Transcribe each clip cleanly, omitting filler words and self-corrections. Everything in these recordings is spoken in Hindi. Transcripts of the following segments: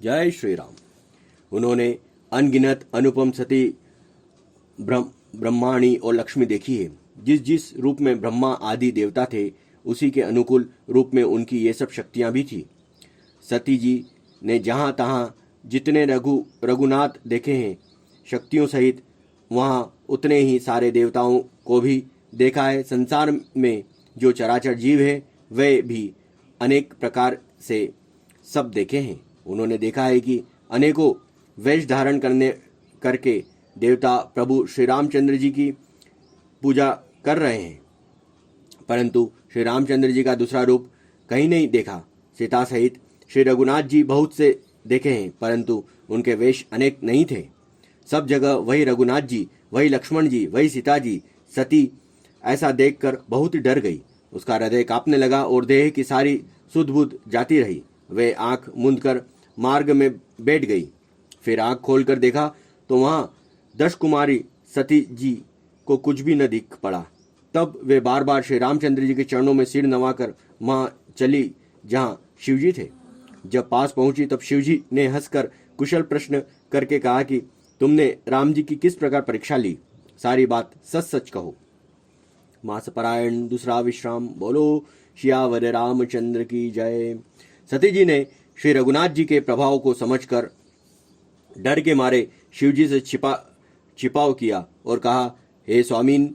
जय श्री राम। उन्होंने अनगिनत अनुपम सती ब्रह्माणी और लक्ष्मी देखी है। जिस जिस रूप में ब्रह्मा आदि देवता थे, उसी के अनुकूल रूप में उनकी ये सब शक्तियां भी थी। सती जी ने जहां तहां जितने रघुनाथ देखे हैं शक्तियों सहित, वहां उतने ही सारे देवताओं को भी देखा है। संसार में जो चराचर जीव है वे भी अनेक प्रकार से सब देखे हैं। उन्होंने देखा है कि अनेकों वेश धारण करके देवता प्रभु श्री रामचंद्र जी की पूजा कर रहे हैं, परंतु श्री रामचंद्र जी का दूसरा रूप कहीं नहीं देखा। सीता सहित श्री रघुनाथ जी बहुत से देखे हैं, परंतु उनके वेश अनेक नहीं थे। सब जगह वही रघुनाथ जी, वही लक्ष्मण जी, वही सीता जी। सती ऐसा देखकर बहुत ही डर गई। उसका हृदय कांपने लगा और देह की सारी सुध बुध जाती रही। वे आंख मूंद कर मार्ग में बैठ गई। फिर आंख खोलकर देखा तो वहां 10 कुमारी सती जी को कुछ भी न दिख पड़ा। तब वे बार बार श्री रामचंद्र जी के चरणों में सिर नवाकर वहां चली जहां शिवजी थे। जब पास पहुंची तब शिवजी ने हंसकर कुशल प्रश्न करके कहा कि तुमने राम जी की किस प्रकार परीक्षा ली, सारी बात सच सच कहो। मासपरायण दूसरा विश्राम। बोलो सियावर रामचंद्र की जय। सती जी ने श्री रघुनाथ जी के प्रभाव को समझकर डर के मारे शिवजी से छिपाव किया और कहा, हे स्वामीन,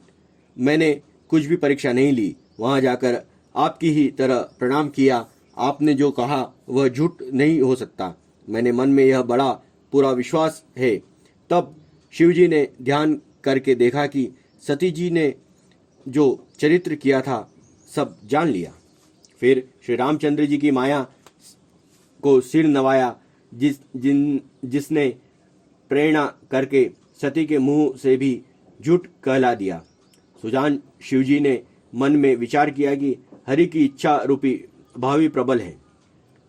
मैंने कुछ भी परीक्षा नहीं ली। वहां जाकर आपकी ही तरह प्रणाम किया। आपने जो कहा वह झूठ नहीं हो सकता। मैंने मन में यह बड़ा पूरा विश्वास है। तब शिवजी ने ध्यान करके देखा कि सती जी ने जो चरित्र किया था सब जान लिया। फिर श्री रामचंद्र जी की माया को सिर नवाया, जिसने प्रेरणा करके सती के मुंह से भी झूठ कहला दिया। सुजान शिवजी ने मन में विचार किया कि हरि की इच्छा रूपी भावी प्रबल है।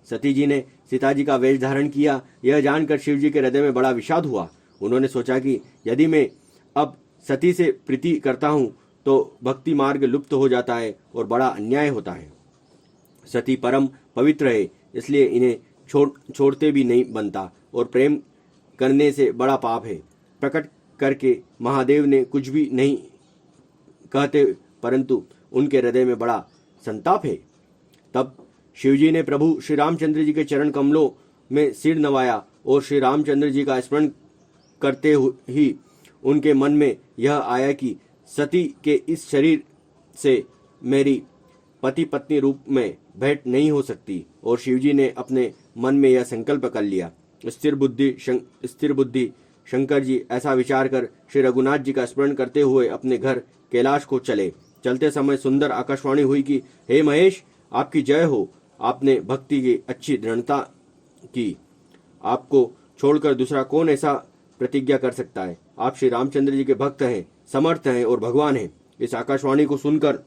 सती जी ने सीता जी का वेश धारण किया। यह जानकर शिवजी के हृदय में बड़ा विषाद हुआ। उन्होंने सोचा कि यदि मैं अब सती से प्रीति करता हूँ तो भक्ति मार्ग लुप्त हो जाता है और बड़ा अन्याय होता है। सती परम पवित्र है, इसलिए इन्हें छोड़ते भी नहीं बनता और प्रेम करने से बड़ा पाप है। प्रकट करके महादेव ने कुछ भी नहीं कहते, परंतु उनके हृदय में बड़ा संताप है। तब शिवजी ने प्रभु श्री रामचंद्र जी के चरण कमलों में सिर नवाया और श्री रामचंद्र जी का स्मरण करते ही उनके मन में यह आया कि सती के इस शरीर से मेरी पति पत्नी रूप में भेंट नहीं हो सकती। और शिवजी ने अपने मन में यह संकल्प कर लिया। स्थिर बुद्धि शंकर जी ऐसा विचार कर श्री रघुनाथ जी का स्मरण करते हुए अपने घर कैलाश को चले। चलते समय सुंदर आकाशवाणी हुई कि हे महेश, आपकी जय हो। आपने भक्ति की अच्छी दृढ़ता की। आपको छोड़कर दूसरा कौन ऐसा प्रतिज्ञा कर सकता है। आप श्री रामचंद्र जी के भक्त हैं, समर्थ हैं और भगवान हैं। इस आकाशवाणी को सुनकर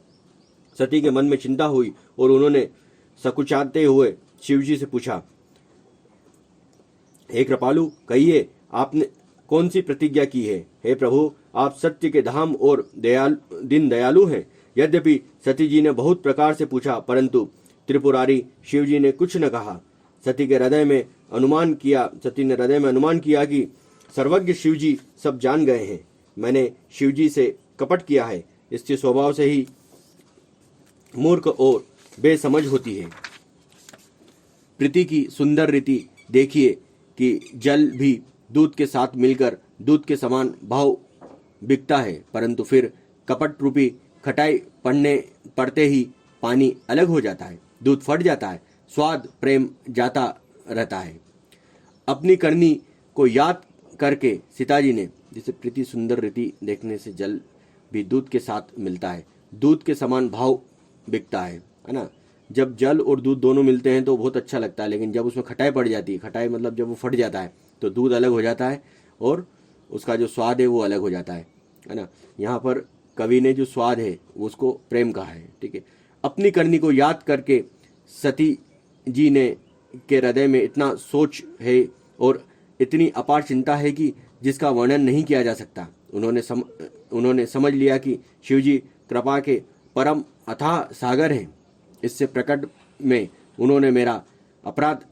सती के मन में चिंता हुई और उन्होंने सकुचाते हुए शिवजी से पूछा, हे कृपालु, कहिए आपने कौन सी प्रतिज्ञा की है। हे प्रभु, आप सत्य के धाम और दयालु हैं। यद्यपि सती जी ने बहुत प्रकार से पूछा, परंतु त्रिपुरारी शिवजी ने कुछ न कहा। सती ने हृदय में अनुमान किया कि सर्वज्ञ शिवजी सब जान गए हैं। मैंने शिवजी से कपट किया है। इसके स्वभाव से ही मूर्ख और बेसमझ होती है। प्रीति की सुंदर रीति देखिए कि जल भी दूध के साथ मिलकर दूध के समान भाव बिकता है, परंतु फिर कपट रूपी खटाई पड़ते ही पानी अलग हो जाता है, दूध फट जाता है, स्वाद प्रेम जाता रहता है। अपनी करनी को याद करके सीताजी ने, जिसे प्रीति सुंदर रीति देखने से जल भी दूध के साथ मिलता है, दूध के समान भाव बिकता है ना। जब जल और दूध दोनों मिलते हैं तो बहुत अच्छा लगता है, लेकिन जब उसमें खटाई पड़ जाती है, खटाई मतलब जब वो फट जाता है तो दूध अलग हो जाता है और उसका जो स्वाद है वो अलग हो जाता है ना। यहाँ पर कवि ने जो स्वाद है वो उसको प्रेम कहा है। ठीक है। अपनी करनी को याद करके सती जी ने के हृदय में इतना सोच है और इतनी अपार चिंता है कि जिसका वर्णन नहीं किया जा सकता। उन्होंने समझ लिया कि शिवजी कृपा के परम अथाह सागर हैं। इससे प्रकट में उन्होंने मेरा अपराध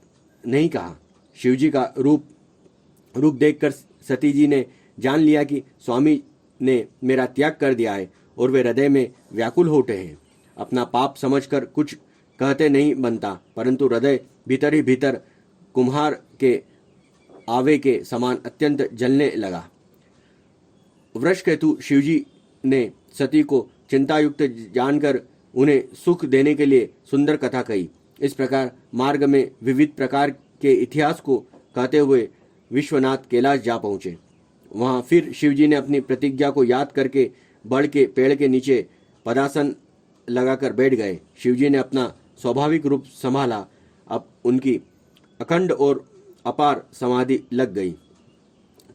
नहीं कहा शिवजी का रूप देखकर सती जी ने जान लिया कि स्वामी ने मेरा त्याग कर दिया है और वे हृदय में व्याकुल हो उठे हैं। अपना पाप समझकर कुछ कहते नहीं बनता, परंतु हृदय भीतर ही भीतर कुम्हार के आवे के समान अत्यंत जलने लगा। वृषकेतु शिवजी ने सती को चिंतायुक्त जानकर उन्हें सुख देने के लिए सुंदर कथा कही। इस प्रकार मार्ग में विविध प्रकार के इतिहास को कहते हुए विश्वनाथ कैलाश जा पहुंचे। वहां फिर शिवजी ने अपनी प्रतिज्ञा को याद करके बड़ के पेड़ के नीचे पदासन लगाकर बैठ गए। शिवजी ने अपना स्वाभाविक रूप संभाला। अब उनकी अखंड और अपार समाधि लग गई।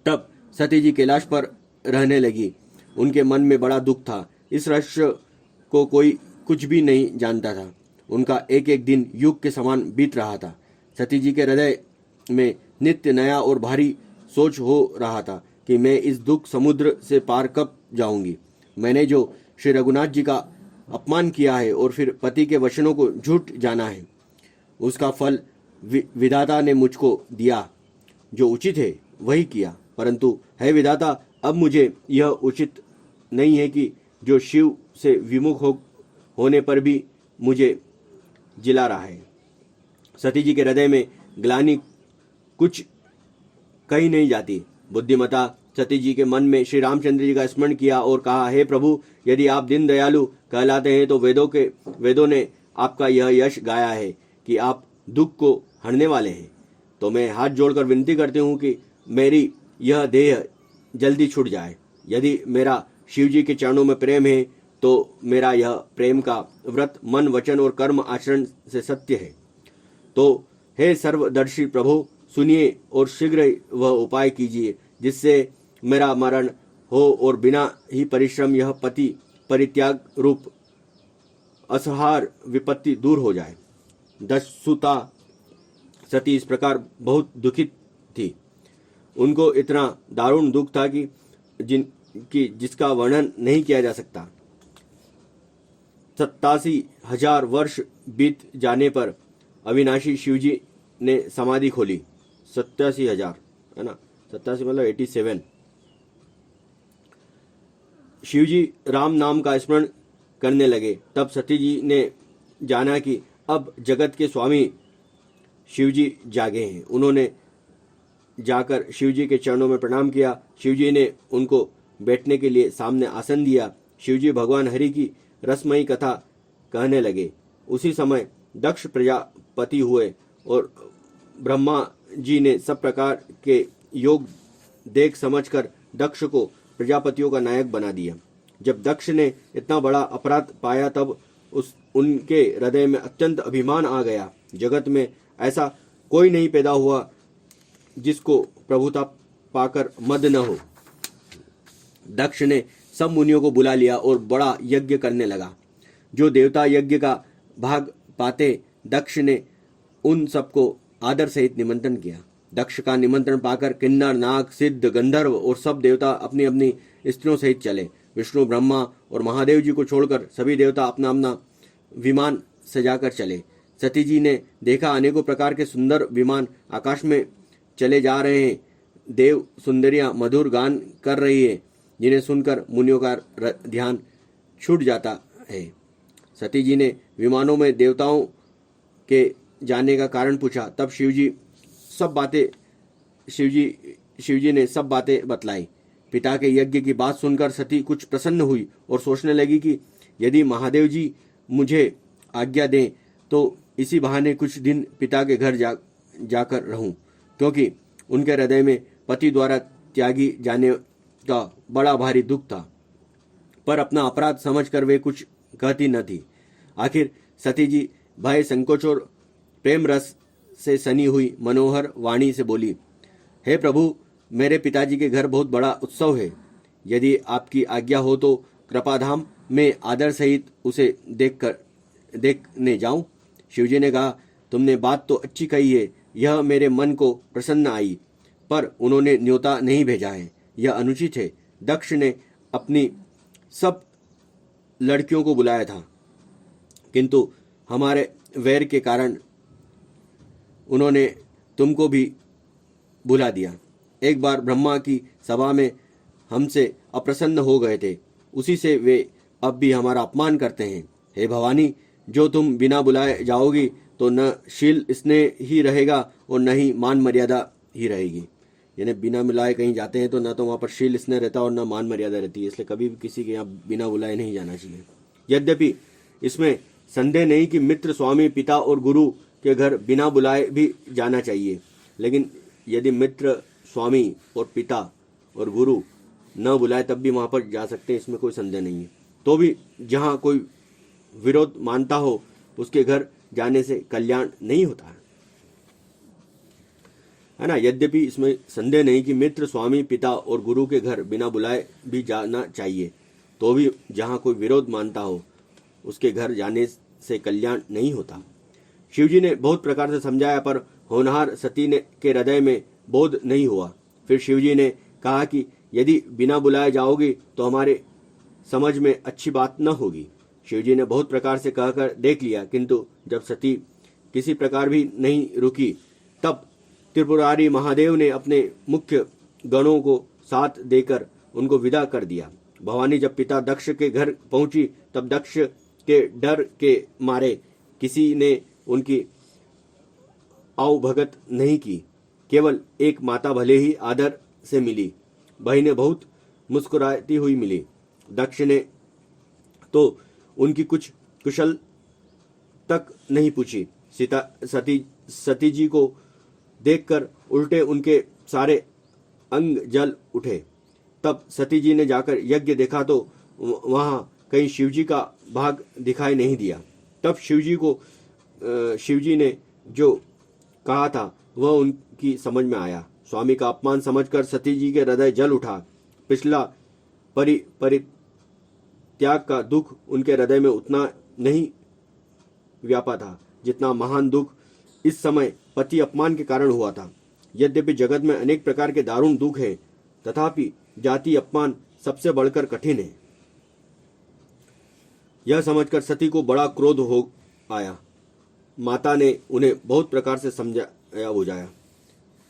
तब सती जी कैलाश पर रहने लगी। उनके मन में बड़ा दुख था। इस रहस्य को कोई कुछ भी नहीं जानता था। उनका एक एक दिन युग के समान बीत रहा था। सती जी के हृदय में नित्य नया और भारी सोच हो रहा था कि मैं इस दुख समुद्र से पार कब जाऊंगी। मैंने जो श्री रघुनाथ जी का अपमान किया है और फिर पति के वचनों को झूठ जाना है, उसका फल विधाता ने मुझको दिया। जो उचित है वही किया, परंतु है विधाता, अब मुझे यह उचित नहीं है कि जो शिव से विमुख होने पर भी मुझे जिला रहा है। सती जी के हृदय में ग्लानि कुछ कही नहीं जाती। बुद्धिमता सती जी के मन में श्री रामचंद्र जी का स्मरण किया और कहा, हे प्रभु, यदि आप दीन दयालु कहलाते हैं तो वेदों ने आपका यह यश गाया है कि आप दुख को हरने वाले हैं। तो मैं हाथ जोड़कर विनती करती हूँ कि मेरी यह देह जल्दी छूट जाए। यदि मेरा शिव जी के चरणों में प्रेम है तो मेरा यह प्रेम का व्रत मन वचन और कर्म आचरण से सत्य है। तो हे सर्वदर्शी प्रभु, सुनिए और शीघ्र वह उपाय कीजिए जिससे मेरा मरण हो और बिना ही परिश्रम यह पति परित्याग रूप असहार विपत्ति दूर हो जाए। दशसुता सती इस प्रकार बहुत दुखित थी। उनको इतना दारुण दुख था कि जिसका वर्णन नहीं किया जा सकता। 87,000 वर्ष बीत जाने पर अविनाशी शिवजी ने समाधि खोली। 87,000 है ना, 87 मतलब 87। शिवजी राम नाम का स्मरण करने लगे। तब सती जी ने जाना कि अब जगत के स्वामी शिवजी जागे हैं। उन्होंने जाकर शिवजी के चरणों में प्रणाम किया। शिवजी ने उनको बैठने के लिए सामने आसन दिया। शिवजी भगवान हरि की रसमयी कथा कहने लगे। उसी समय दक्ष प्रजापति हुए और ब्रह्मा जी ने सब प्रकार के योग देख समझकर दक्ष को प्रजापतियों का नायक बना दिया। जब दक्ष ने इतना बड़ा अपराध पाया तब उनके हृदय में अत्यंत अभिमान आ गया। जगत में ऐसा कोई नहीं पैदा हुआ जिसको प्रभुता पाकर मद न हो। दक्ष ने सब मुनियों को बुला लिया और बड़ा यज्ञ करने लगा। जो देवता यज्ञ का भाग पाते, दक्ष ने उन सबको आदर सहित निमंत्रण किया। दक्ष का निमंत्रण पाकर किन्नर, नाग, सिद्ध, गंधर्व और सब देवता अपनी अपनी स्त्रियों सहित चले। विष्णु, ब्रह्मा और महादेव जी को छोड़कर सभी देवता अपना अपना विमान सजाकर चले। सती जी ने देखा अनेकों प्रकार के सुंदर विमान आकाश में चले जा रहे हैं। देव सुंदरियां मधुर गान कर रही है, जिन्हें सुनकर मुनियों का ध्यान छूट जाता है। सती जी ने विमानों में देवताओं के जाने का कारण पूछा। तब शिवजी ने सब बातें बतलाई। पिता के यज्ञ की बात सुनकर सती कुछ प्रसन्न हुई और सोचने लगी कि यदि महादेव जी मुझे आज्ञा दें तो इसी बहाने कुछ दिन पिता के घर जाकर रहूं, क्योंकि उनके हृदय में पति द्वारा त्यागी जाने का बड़ा भारी दुख था। पर अपना अपराध समझकर वे कुछ कहती न थी। आखिर सती जी भय, संकोच और प्रेम रस से सनी हुई मनोहर वाणी से बोली, हे प्रभु, मेरे पिताजी के घर बहुत बड़ा उत्सव है। यदि आपकी आज्ञा हो तो कृपाधाम में आदर सहित उसे देखने जाऊं। शिवजी ने कहा, तुमने बात तो अच्छी कही है, यह मेरे मन को प्रसन्न आई, पर उन्होंने न्योता नहीं भेजा है, यह अनुचित है। दक्ष ने अपनी सब लड़कियों को बुलाया था, किंतु हमारे वैर के कारण उन्होंने तुमको भी भुला दिया। एक बार ब्रह्मा की सभा में हमसे अप्रसन्न हो गए थे, उसी से वे अब भी हमारा अपमान करते हैं। हे भवानी, जो तुम बिना बुलाए जाओगी तो न शील स्नेह ही रहेगा और न ही मान मर्यादा ही रहेगी। यानी बिना बुलाए कहीं जाते हैं तो न तो वहाँ पर शील स्नेह रहता और न मान मर्यादा रहती है, इसलिए कभी भी किसी के यहाँ बिना बुलाए नहीं जाना चाहिए। यद्यपि इसमें संदेह नहीं कि मित्र, स्वामी, पिता और गुरु के घर बिना बुलाए भी जाना चाहिए, लेकिन यदि मित्र, स्वामी और पिता और गुरु न बुलाए तब भी वहाँ पर जा सकते हैं, इसमें कोई संदेह नहीं है। तो भी जहाँ कोई विरोध मानता हो उसके घर जाने से कल्याण नहीं होता है ना। यद्यपि इसमें संदेह नहीं कि मित्र, स्वामी, पिता और गुरु के घर बिना बुलाए भी जाना चाहिए, तो भी जहाँ कोई विरोध मानता हो उसके घर जाने से कल्याण नहीं होता। शिवजी ने बहुत प्रकार से समझाया, पर होनहार सती ने के हृदय में बोध नहीं हुआ। फिर शिवजी ने कहा कि यदि बिना बुलाए जाओगी तो हमारे समझ में अच्छी बात न होगी। शिवजी ने बहुत प्रकार से कहकर देख लिया, किंतु जब सती किसी प्रकार भी नहीं रुकी, तब त्रिपुरारी महादेव ने अपने मुख्य गणों को साथ देकर उनको विदा कर दिया। भवानी जब पिता दक्ष के घर पहुंची तब दक्ष के डर के मारे किसी ने उनकी आवभगत नहीं की। केवल एक माता भले ही आदर से मिली, बहनें बहुत मुस्कुराती हुई मिली। दक्ष ने तो उनकी कुछ कुशल तक नहीं पूछी। सती जी को देखकर उल्टे उनके सारे अंग जल उठे। तब सती जी ने जाकर यज्ञ देखा तो वहां कहीं शिवजी का भाग दिखाई नहीं दिया। तब शिवजी ने जो कहा था वह उनकी समझ में आया। स्वामी का अपमान समझकर सती जी के हृदय जल उठा। पिछला परित्याग का दुख उनके हृदय में उतना नहीं व्यापा था जितना महान दुख इस समय पति अपमान के कारण हुआ था। यद्यपि जगत में अनेक प्रकार के दारुण दुख हैं, तथापि जाति अपमान सबसे बढ़कर कठिन है। यह समझकर सती को बड़ा क्रोध हो आया। माता ने उन्हें बहुत प्रकार से समझाया बुझाया।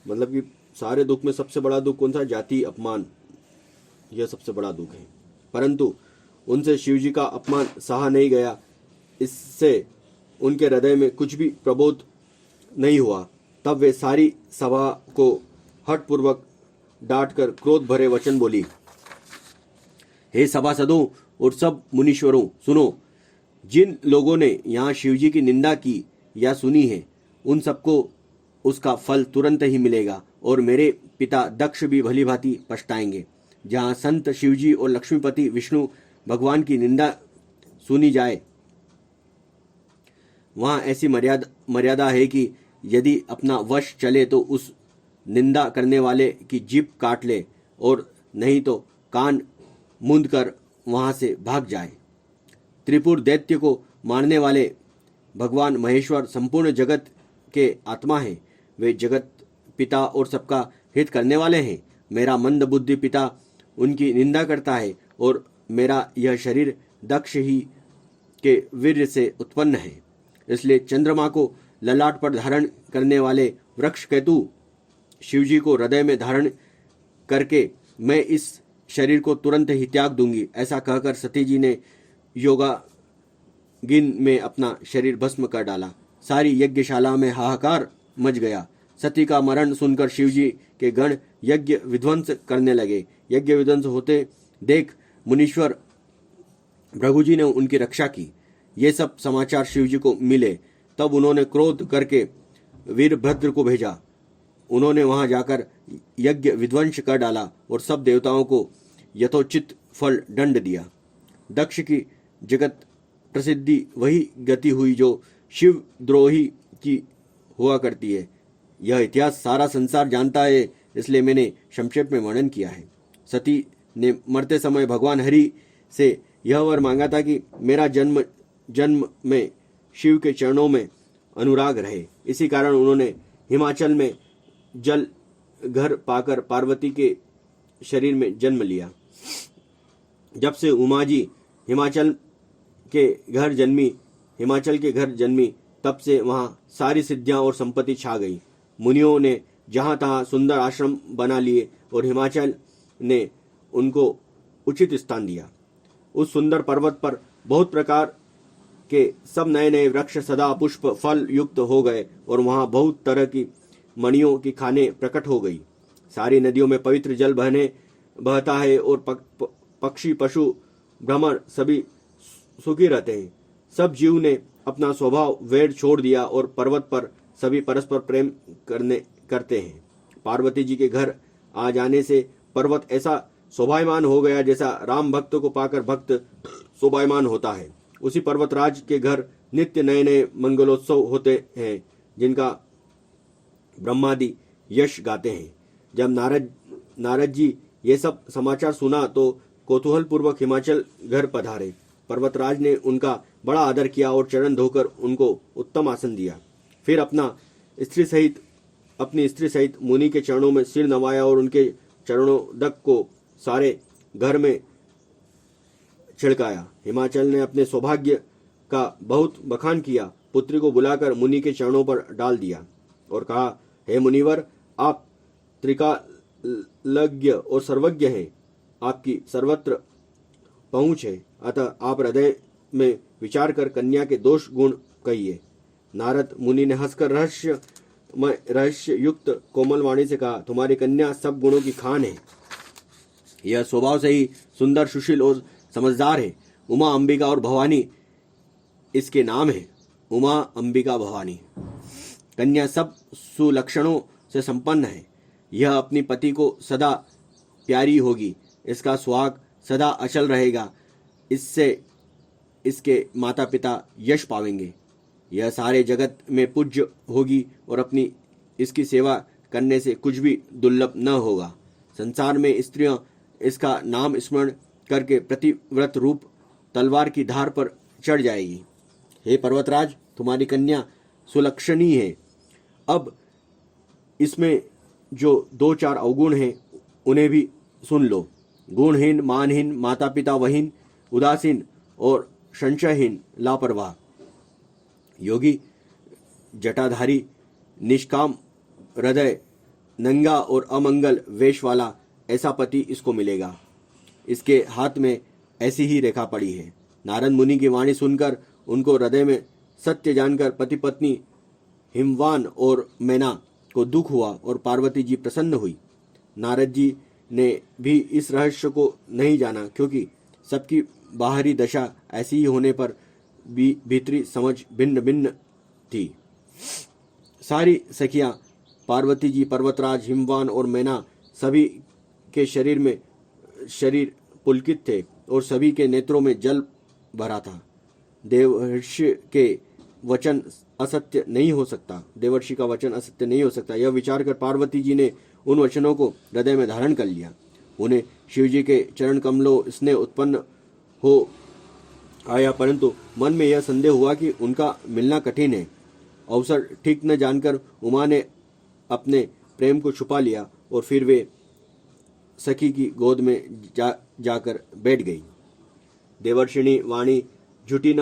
मतलब कि सारे दुख में सबसे बड़ा दुख कौन सा? जाति अपमान, यह सबसे बड़ा दुख है। परंतु उनसे शिवजी का अपमान सहा नहीं गया। इससे उनके हृदय में कुछ भी प्रबोध नहीं हुआ। तब वे सारी सभा को हठपूर्वक डांटकर क्रोध भरे वचन बोली, हे सभासदों और सब मुनीश्वरों, सुनो। जिन लोगों ने यहाँ शिवजी की निंदा की या सुनी है, उन सबको उसका फल तुरंत ही मिलेगा और मेरे पिता दक्ष भी भली भांति पछताएंगे। जहाँ संत शिवजी और लक्ष्मीपति विष्णु भगवान की निंदा सुनी जाए, वहाँ ऐसी मर्यादा है कि यदि अपना वश चले तो उस निंदा करने वाले की जीभ काट ले और नहीं तो कान मूंद कर वहाँ से भाग जाए। त्रिपुर दैत्य को मारने वाले भगवान महेश्वर संपूर्ण जगत के आत्मा हैं। वे जगत पिता और सबका हित करने वाले हैं। मेरा मंद बुद्धि पिता उनकी निंदा करता है और मेरा यह शरीर दक्ष ही के वीर्य से उत्पन्न है। इसलिए चंद्रमा को ललाट पर धारण करने वाले वृक्ष केतु शिवजी को हृदय में धारण करके मैं इस शरीर को तुरंत ही त्याग दूंगी। ऐसा कहकर सती जी ने योगागिन में अपना शरीर भस्म कर डाला। सारी यज्ञशाला में हाहाकार मच गया। सती का मरण सुनकर शिवजी के गण यज्ञ विध्वंस करने लगे। यज्ञ विध्वंस होते देख मुनीश्वर भृगु जी ने उनकी रक्षा की। ये सब समाचार शिवजी को मिले। तब उन्होंने क्रोध करके वीरभद्र को भेजा। उन्होंने वहां जाकर यज्ञ विध्वंस कर डाला और सब देवताओं को यथोचित फल दंड दिया। दक्ष की जगत प्रसिद्धि वही गति हुई जो शिव द्रोही की हुआ करती है। यह इतिहास सारा संसार जानता है, इसलिए मैंने संक्षेप में वर्णन किया है। सती ने मरते समय भगवान हरि से यह वर मांगा था कि मेरा जन्म में शिव के चरणों में अनुराग रहे। इसी कारण उन्होंने हिमाचल में जल घर पाकर पार्वती के शरीर में जन्म लिया। जब से उमा जी हिमाचल के घर जन्मी, तब से वहाँ सारी सिद्धियां और संपत्ति छा गई। मुनियों ने जहाँ तहाँ सुंदर आश्रम बना लिए और हिमाचल ने उनको उचित स्थान दिया। उस सुंदर पर्वत पर बहुत प्रकार के सब नए नए वृक्ष सदा पुष्प फल युक्त हो गए और वहाँ बहुत तरह की मणियों की खाने प्रकट हो गई। सारी नदियों में पवित्र जल बहता है और पक्षी पशु भ्रमर सभी सुखी रहते हैं। सब जीव ने अपना स्वभाव वेड़ छोड़ दिया और पर्वत पर सभी परस्पर प्रेम करते हैं। पार्वती जी के घर आ जाने से पर्वत ऐसा शोभायमान हो गया जैसा राम भक्त को पाकर भक्त शोभायमान होता है। उसी पर्वतराज के घर नित्य नए नए मंगलोत्सव होते हैं, जिनका ब्रह्मादि यश गाते हैं। जब नारद जी ये सब समाचार सुना तो कौतूहल पूर्वक हिमाचल घर पधारे। पर्वतराज ने उनका बड़ा आदर किया और चरण धोकर उनको उत्तम आसन दिया। फिर अपनी स्त्री सहित मुनि के चरणों में सिर नवाया और उनके चरणोदक को सारे घर में छिड़काया। हिमाचल ने अपने सौभाग्य का बहुत बखान किया। पुत्री को बुलाकर मुनि के चरणों पर डाल दिया और कहा, हे मुनिवर, आप त्रिकालज्ञ और सर्वज्ञ हैं, आपकी सर्वत्र पहुंच है, अतः आप हृदय में विचार कर कन्या के दोष गुण कहिए। नारद मुनि ने हंसकर रहस्य युक्त कोमल वाणी से कहा, तुम्हारी कन्या सब गुणों की खान है। यह स्वभाव से ही सुंदर, सुशील और समझदार है। उमा, अंबिका और भवानी इसके नाम है। उमा, अंबिका, भवानी। कन्या सब सुलक्षणों से संपन्न है। यह अपनी पति को सदा प्यारी होगी, इसका सुहाग सदा अचल रहेगा, इससे इसके माता पिता यश पावेंगे। यह सारे जगत में पूज्य होगी और अपनी इसकी सेवा करने से कुछ भी दुर्लभ न होगा। संसार में स्त्रियां इसका नाम स्मरण करके प्रतिव्रत रूप तलवार की धार पर चढ़ जाएगी। हे पर्वतराज, तुम्हारी कन्या सुलक्षणी है। अब इसमें जो 2-4 अवगुण हैं उन्हें भी सुन लो। गुणहीन, मानहीन, माता पिता वहीन, उदासीन और संशयहीन, लापरवाह, योगी, जटाधारी, निष्काम हृदय, नंगा और अमंगल वेश वाला ऐसा पति इसको मिलेगा। इसके हाथ में ऐसी ही रेखा पड़ी है। नारद मुनि की वाणी सुनकर उनको हृदय में सत्य जानकर पति पत्नी हिमवान और मैना को दुख हुआ और पार्वती जी प्रसन्न हुई। नारद जी ने भी इस रहस्य को नहीं जाना, क्योंकि सबकी बाहरी दशा ऐसी ही होने पर भीतरी समझ भिन्न भिन्न थी। सारी सखियां पार्वती जी, पर्वतराज, हिमवान और मैना सभी के शरीर पुलकित थे और सभी के नेत्रों में जल भरा था। देवर्षि का वचन असत्य नहीं हो सकता। यह विचार कर पार्वती जी ने उन वचनों को हृदय में धारण कर लिया। उन्हें शिवजी के चरण कमलों स्नेह उत्पन्न हो आया, परंतु मन में यह संदेह हुआ कि उनका मिलना कठिन है। अवसर ठीक न जानकर उमा ने अपने प्रेम को छुपा लिया और फिर वे सखी की गोद में जाकर बैठ गई। देवर्षिणी वाणी झूठी न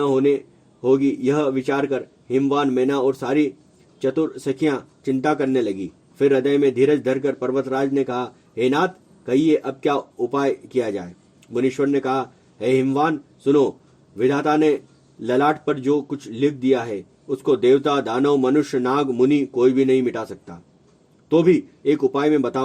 होगी, यह विचार कर हिमवान, मैना और सारी चतुर सखियां चिंता करने लगी। फिर हृदय में धीरज धरकर पर्वतराज ने कहा, हे नाथ, कहिए अब क्या उपाय किया जाए। मुनीश्वर ने कहा, हे हिमवान, सुनो, विधाता ने ललाट पर जो कुछ लिख दिया है उसको देवता, दानव, मनुष्य, नाग, मुनि कोई भी नहीं मिटा सकता। तो भी एक उपाय मैं बताता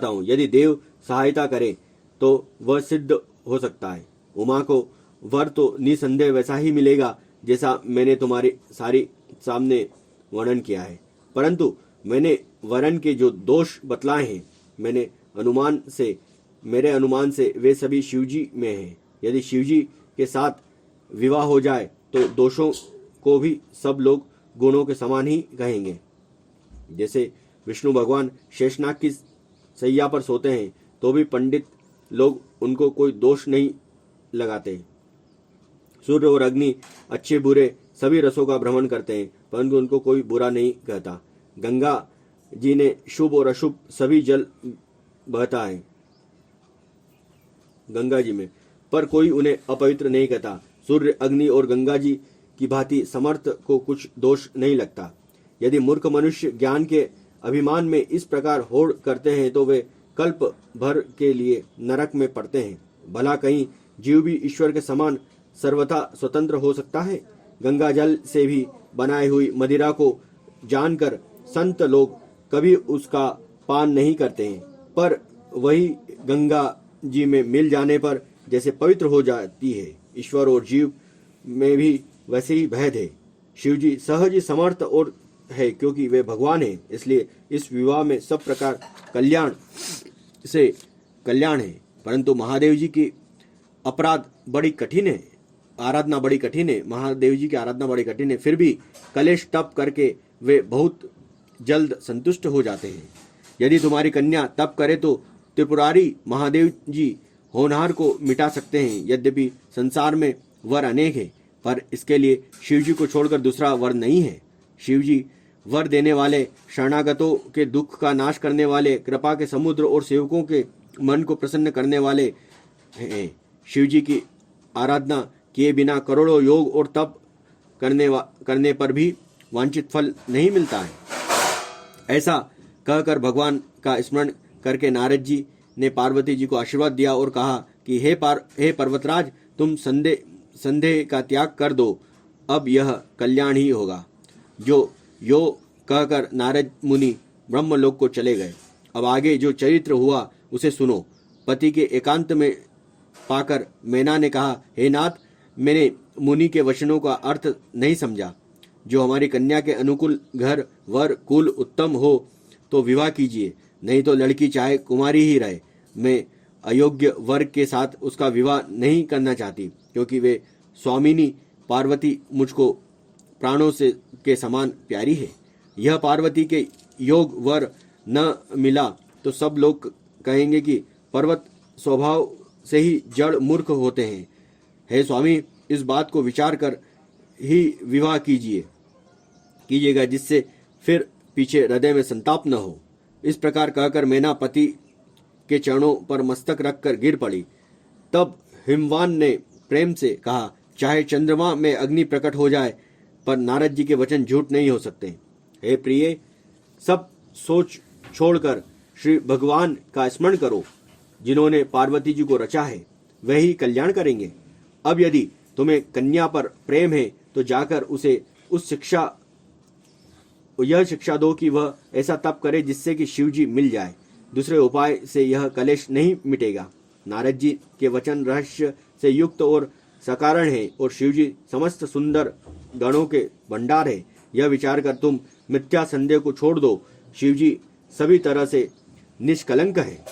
हूँ। यदि देव सहायता करे तो वह सिद्ध हो सकता है। उमा को वर तो निसंदेह वैसा ही मिलेगा जैसा मैंने तुम्हारे सामने वर्णन किया है, परंतु मैंने वरन के जो दोष बतलाए हैं, मेरे अनुमान से वे सभी शिवजी में हैं। यदि शिवजी के साथ विवाह हो जाए तो दोषों को भी सब लोग गुणों के समान ही कहेंगे। जैसे विष्णु भगवान शेषनाग की सैया पर सोते हैं तो भी पंडित लोग उनको कोई दोष नहीं लगाते। सूर्य और अग्नि अच्छे बुरे सभी रसों का भ्रमण करते हैं, परंतु उनको कोई बुरा नहीं कहता। गंगा जी ने शुभ और अशुभ सभी जल बहता है गंगा जी में, पर कोई उन्हें अपवित्र नहीं कहता। सूर्य, अग्नि और गंगा जी की भांति समर्थ को कुछ दोष नहीं लगता। यदि मूर्ख मनुष्य ज्ञान के अभिमान में इस प्रकार होड़ करते हैं तो वे कल्प भर के लिए नरक में पड़ते हैं। भला कहीं जीव भी ईश्वर के समान सर्वथा स्वतंत्र हो सकता है? गंगा जल से भी बनाई हुई मदिरा को जानकर संत लोग कभी उसका पान नहीं करते हैं, पर वही गंगा जी में मिल जाने पर जैसे पवित्र हो जाती है। ईश्वर और जीव में भी वैसे ही भेद है। शिव जी सहज ही समर्थ और है, क्योंकि वे भगवान हैं, इसलिए इस विवाह में सब प्रकार कल्याण से कल्याण है। परंतु महादेव जी की अपराध बड़ी कठिन है, आराधना बड़ी कठिन है। महादेव जी की आराधना बड़ी कठिन है, फिर भी कलेश तप करके वे बहुत जल्द संतुष्ट हो जाते हैं। यदि तुम्हारी कन्या तप करे तो त्रिपुरारी महादेव जी होनहार को मिटा सकते हैं। यद्यपि संसार में वर अनेक है, पर इसके लिए शिव जी को छोड़कर दूसरा वर नहीं है। शिव जी वर देने वाले, शरणागतों के दुख का नाश करने वाले, कृपा के समुद्र और सेवकों के मन को प्रसन्न करने वाले हैं। शिव जी की आराधना किए बिना करोड़ों योग और तप करने पर भी वांछित फल नहीं मिलता है। ऐसा कहकर भगवान का स्मरण करके नारद जी ने पार्वती जी को आशीर्वाद दिया और कहा कि हे पर्वतराज, तुम संदेह का त्याग कर दो, अब यह कल्याण ही होगा। यो कहकर नारद मुनि ब्रह्मलोक को चले गए। अब आगे जो चरित्र हुआ उसे सुनो। पति के एकांत में पाकर मैना ने कहा, हे नाथ, मैंने मुनि के वचनों का अर्थ नहीं समझा। जो हमारी कन्या के अनुकूल घर वर कुल उत्तम हो तो विवाह कीजिए, नहीं तो लड़की चाहे कुमारी ही रहे। मैं अयोग्य वर के साथ उसका विवाह नहीं करना चाहती, क्योंकि वे स्वामिनी पार्वती मुझको प्राणों से के समान प्यारी है। यह पार्वती के योग वर न मिला तो सब लोग कहेंगे कि पर्वत स्वभाव से ही जड़ मूर्ख होते हैं। हे स्वामी, इस बात को विचार कर ही विवाह कीजिएगा, जिससे फिर पीछे हृदय में संताप न हो। इस प्रकार कहकर मैना पति के चरणों पर मस्तक रखकर गिर पड़ी। तब हिमवान ने प्रेम से कहा, चाहे चंद्रमा में अग्नि प्रकट हो जाए, पर नारद जी के वचन झूठ नहीं हो सकते। हे प्रिय, सब सोच छोड़कर श्री भगवान का स्मरण करो, जिन्होंने पार्वती जी को रचा है, वही कल्याण करेंगे। अब यदि तुम्हें कन्या पर प्रेम है तो जाकर उसे यह शिक्षा दो कि वह ऐसा तप करे जिससे कि शिव जी मिल जाए। दूसरे उपाय से यह कलेश नहीं मिटेगा। नारद जी के वचन रहस्य से युक्त और सकारण है, और शिव जी समस्त सुंदर गणों के भंडार है। यह विचार कर तुम मिथ्या संदेह को छोड़ दो। शिव जी सभी तरह से निष्कलंक है।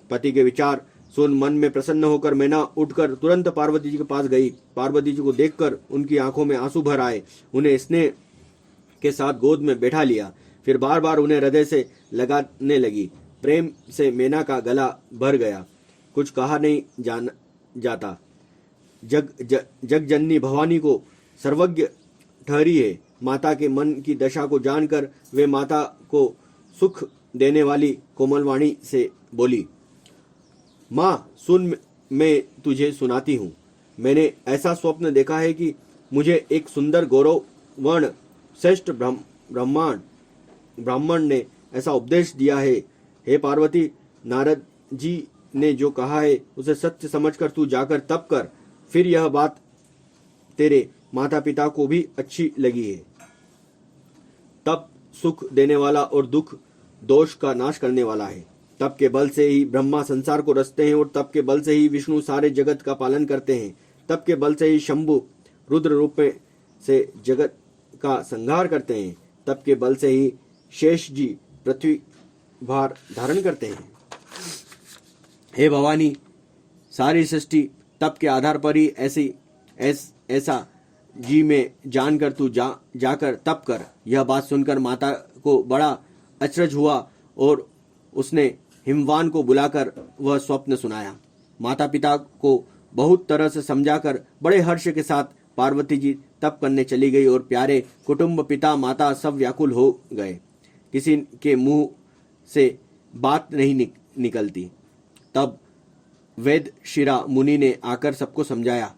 पति के विचार सुन मन में प्रसन्न होकर मैना उठकर तुरंत पार्वती जी के पास गई। पार्वती जी को देखकर उनकी आंखों में आंसू भर आए। उन्हें स्नेह के साथ गोद में बैठा लिया, फिर बार बार उन्हें हृदय से लगाने लगी। प्रेम से मैना का गला भर गया। कुछ कहा नहीं जाता। जग जननी भवानी को सर्वज्ञ ठहरी है। माता के मन की दशा को जानकर वे माता को सुख देने वाली कोमलवाणी से बोली, माँ सुन, मैं तुझे सुनाती हूँ। मैंने ऐसा स्वप्न देखा है कि मुझे एक सुंदर गौरवर्ण श्रेष्ठ ब्राह्मण ने ऐसा उपदेश दिया है। हे पार्वती, नारद जी ने जो कहा है उसे सत्य समझकर तू जाकर तप कर। फिर यह बात तेरे माता पिता को भी अच्छी लगी है। तप सुख देने वाला और दुख दोष का नाश करने वाला है। तप के बल से ही ब्रह्मा संसार को रचते हैं, और तप के बल से ही विष्णु सारे जगत का पालन करते हैं। तप के बल से ही शंभु रुद्र रूप से जगत का संहार करते हैं। तप के बल से ही शेष जी पृथ्वी भार धारण करते हैं। हे भवानी, सारी सृष्टि तप के आधार पर ही ऐसा जी में जानकर तू जाकर तप कर। यह बात सुनकर माता को बड़ा अचरज हुआ, और उसने हिमवान को बुलाकर वह स्वप्न सुनाया। माता पिता को बहुत तरह से समझाकर बड़े हर्ष के साथ पार्वती जी तप करने चली गई, और प्यारे कुटुंब पिता माता सब व्याकुल हो गए। किसी के मुंह से बात नहीं निकलती। तब वेद शिरा मुनि ने आकर सबको समझाया।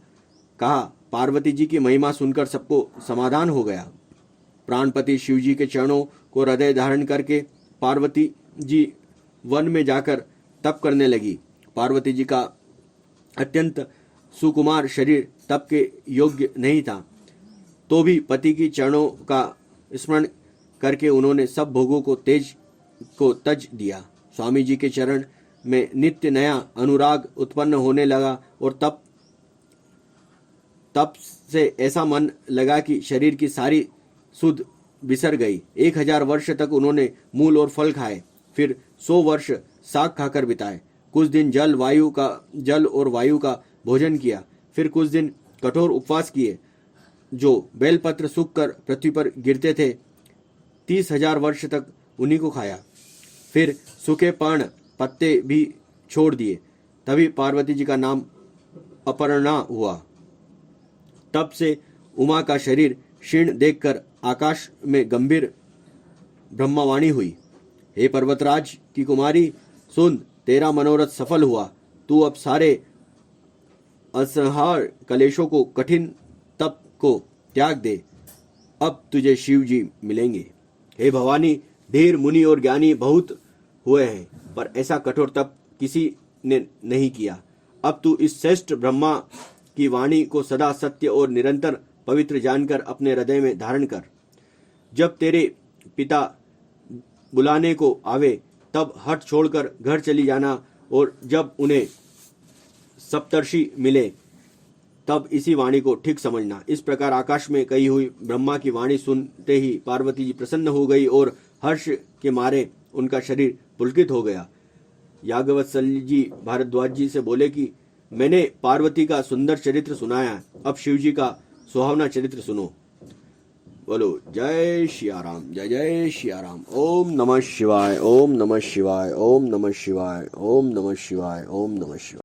कहा, पार्वती जी की महिमा सुनकर सबको समाधान हो गया। प्राणपति शिव जी के चरणों को हृदय धारण करके पार्वती जी वन में जाकर तप करने लगी। पार्वती जी का अत्यंत सुकुमार शरीर तप के योग्य नहीं था, तो भी पति की चरणों का स्मरण करके उन्होंने सब भोगों को तज दिया। स्वामी जी के चरण में नित्य नया अनुराग उत्पन्न होने लगा और तप से ऐसा मन लगा कि शरीर की सारी सुध बिसर गई। 1000 वर्ष तक उन्होंने मूल और फल खाए, फिर 100 वर्ष साग खाकर बिताए। कुछ दिन जल और वायु का भोजन किया, फिर कुछ दिन कठोर उपवास किए जो बेलपत्र सूख कर पृथ्वी पर गिरते थे। 30,000 वर्ष तक उन्हीं को खाया, फिर सूखे पर्ण पत्ते भी छोड़ दिए। तभी पार्वती जी का नाम अपर्णा हुआ। तब से उमा का शरीर क्षीण देखकर आकाश में गंभीर ब्रह्मवाणी हुई, हे पर्वतराज की कुमारी, सुन, तेरा मनोरथ सफल हुआ। तू अब सारे असंहार कलेशों को, कठिन तप को त्याग दे। अब तुझे शिव जी मिलेंगे। हे भवानी, ढेर मुनि और ज्ञानी बहुत हुए हैं, पर ऐसा कठोर तप किसी ने नहीं किया। अब तू इस श्रेष्ठ ब्रह्मा की वाणी को सदा सत्य और निरंतर पवित्र जानकर अपने हृदय में धारण कर। जब तेरे पिता बुलाने को आवे तब हट छोड़कर घर चली जाना, और जब उन्हें सप्तर्षि मिले तब इसी वाणी को ठीक समझना। इस प्रकार आकाश में कही हुई ब्रह्मा की वाणी सुनते ही पार्वती जी प्रसन्न हो गई और हर्ष के मारे उनका शरीर पुलकित हो गया। याज्ञवत्सल जी भारद्वाज जी से बोले कि मैंने पार्वती का सुंदर चरित्र सुनाया, अब शिव जी का सुहावना चरित्र सुनो। बोलो जय श्री राम, जय जय श्री राम। ओम नमः शिवाय, ओम नमः शिवाय, ओम नमः शिवाय, ओम नमः शिवाय, ओम नमः शिवाय।